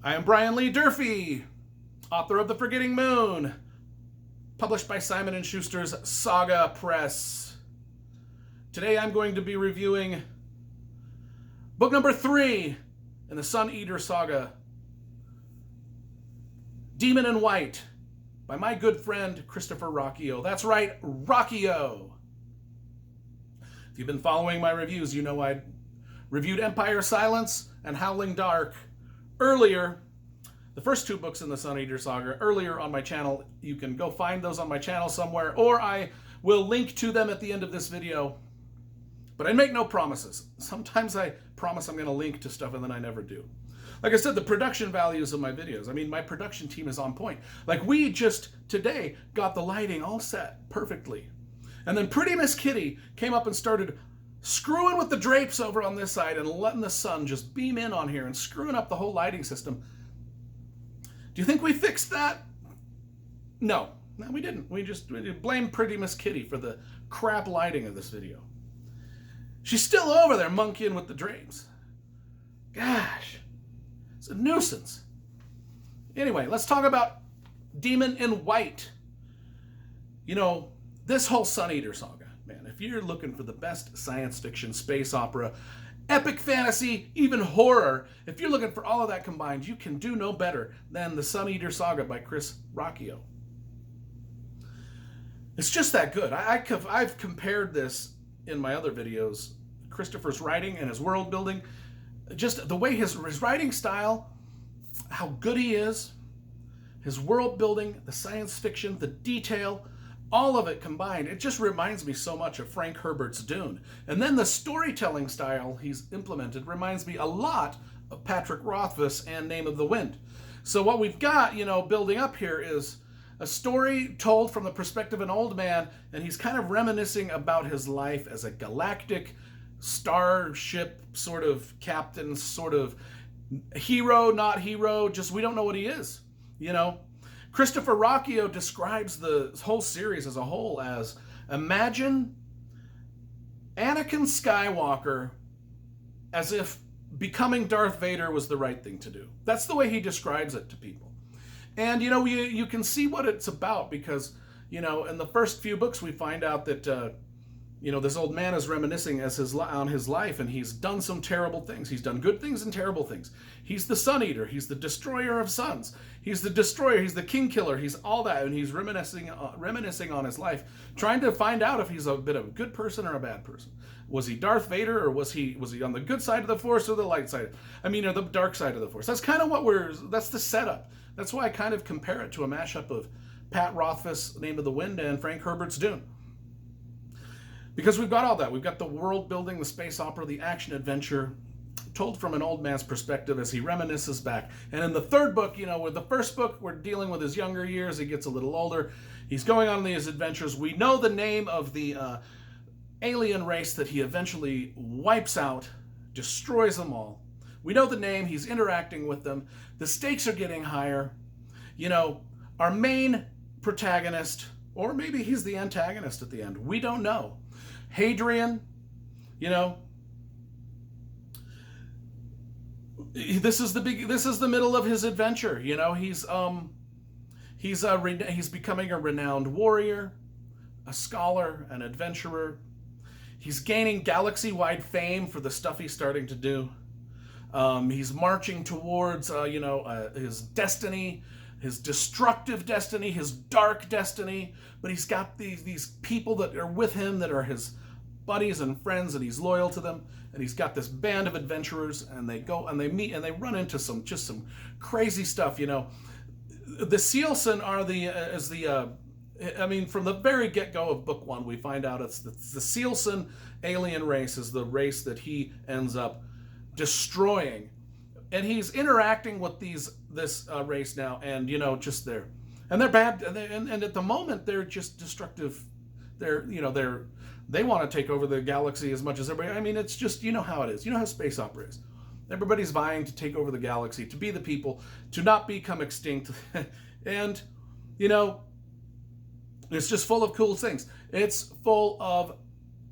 I am Brian Lee Durfee, author of The Forgetting Moon, published by Simon & Schuster's Saga Press. Today I'm going to be reviewing book number 3 in the Sun Eater saga, Demon in White, by my good friend Christopher Ruocchio. That's right, Roucchio. If you've been following my reviews, you know I reviewed Empire Silence and Howling Dark earlier, the first 2 books in the Sun Eater saga, earlier on my channel. You can go find those on my channel somewhere, or I will link to them at the end of this video. But I make no promises. Sometimes I promise I'm going to link to stuff and then I never do. Like I said, the production values of my videos, I mean, my production team is on point. Like, we just today got the lighting all set perfectly. And then Pretty Miss Kitty came up and started screwing with the drapes over on this side and letting the sun just beam in on here and screwing up the whole lighting system. Do you think we fixed that? No, we didn't. We blamed Pretty Miss Kitty for the crap lighting of this video. She's still over there monkeying with the drapes. Gosh, it's a nuisance. Anyway, let's talk about Demon in White. You know, this whole Sun Eater saga, man, if you're looking for the best science fiction, space opera, epic fantasy, even horror, if you're looking for all of that combined, you can do no better than the Sun Eater saga by Chris Ruocchio. It's just that good. I've compared this in my other videos, Christopher's writing and his world building, just the way his writing style, how good he is, his world building, the science fiction, the detail, all of it combined. It just reminds me so much of Frank Herbert's Dune. And then the storytelling style he's implemented reminds me a lot of Patrick Rothfuss and Name of the Wind. So what we've got, you know, building up here is a story told from the perspective of an old man, and he's kind of reminiscing about his life as a galactic starship sort of captain, sort of hero, not hero, just we don't know what he is, you know. Christopher Ruocchio describes the whole series as a whole as, imagine Anakin Skywalker as if becoming Darth Vader was the right thing to do. That's the way he describes it to people. And, you know, you can see what it's about because, you know, in the first few books we find out that, you know, this old man is reminiscing on his life, and he's done some terrible things. He's done good things and terrible things. He's the Sun Eater. He's the destroyer of suns. He's the destroyer. He's the king killer. He's all that, and he's reminiscing on his life, trying to find out if he's a bit of a good person or a bad person. Was he Darth Vader, or was he on the good side of the Force or the light side? I mean, or the dark side of the Force. That's kind of that's the setup. That's why I kind of compare it to a mashup of Pat Rothfuss' Name of the Wind and Frank Herbert's Dune. Because we've got all that. We've got the world building, the space opera, the action adventure, told from an old man's perspective as he reminisces back. And in the third book, you know, with the first book, we're dealing with his younger years. He gets a little older. He's going on these adventures. We know the name of the alien race that he eventually wipes out, destroys them all. We know the name. He's interacting with them. The stakes are getting higher. You know, our main protagonist, or maybe he's the antagonist at the end. We don't know. Hadrian, you know, this is the middle of his adventure. You know, he's becoming a renowned warrior, a scholar, an adventurer. He's gaining galaxy-wide fame for the stuff he's starting to do. He's marching towards, his destiny, his destructive destiny, his dark destiny. But he's got these people that are with him that are his buddies and friends, and he's loyal to them. And he's got this band of adventurers, and they go and they meet and they run into some crazy stuff. You know, the Sealson are from the very get-go of book 1, we find out it's the Sealson alien race is the race that he ends up destroying. And he's interacting with this race now, and, you know, just they're bad, and at the moment they're just destructive. They want to take over the galaxy as much as everybody. I mean, it's just, you know how it is. You know how space opera is. Everybody's vying to take over the galaxy, to be the people, to not become extinct. And, you know, it's just full of cool things. It's full of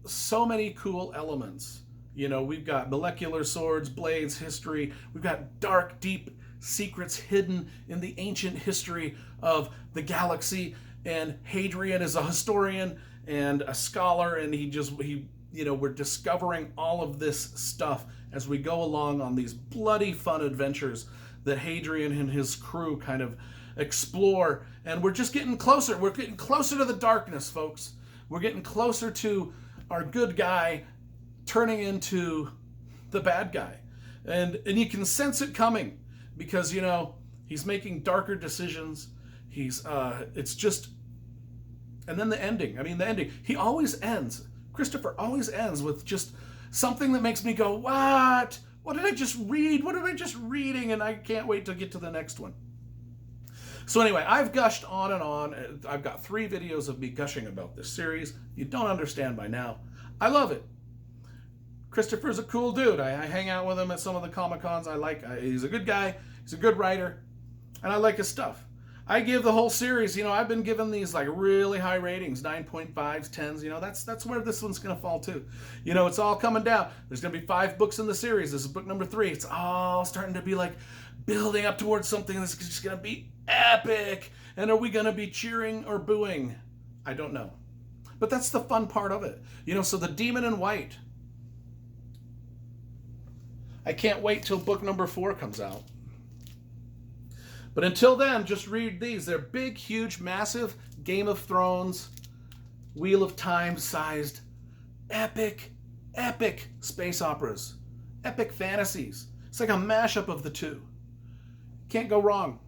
so many cool elements. You know, we've got molecular swords, blades, history. We've got dark, deep secrets hidden in the ancient history of the galaxy. And Hadrian is a historian and a scholar, and we're discovering all of this stuff as we go along on these bloody fun adventures that Hadrian and his crew kind of explore. And we're just getting closer. We're getting closer to the darkness, folks. We're getting closer to our good guy turning into the bad guy. And you can sense it coming because, he's making darker decisions. It's just, and then the ending. He always ends, Christopher always ends with just something that makes me go, what? What did I just read? What am I just reading? And I can't wait to get to the next one. So anyway, I've gushed on and on. I've got 3 videos of me gushing about this series. You don't understand by now. I love it. Christopher's a cool dude. I hang out with him at some of the Comic-Cons. He's a good guy. He's a good writer. And I like his stuff. I give the whole series, I've been given these like really high ratings, 9.5s, 10s, that's where this one's going to fall too. It's all coming down. There's going to be 5 books in the series. This is book number 3. It's all starting to be like building up towards something that's just going to be epic. And are we going to be cheering or booing? I don't know. But that's the fun part of it. So the Demon in White. I can't wait till book number 4 comes out. But until then, just read these. They're big, huge, massive Game of Thrones, Wheel of Time sized, epic space operas, epic fantasies. It's like a mashup of the two. Can't go wrong.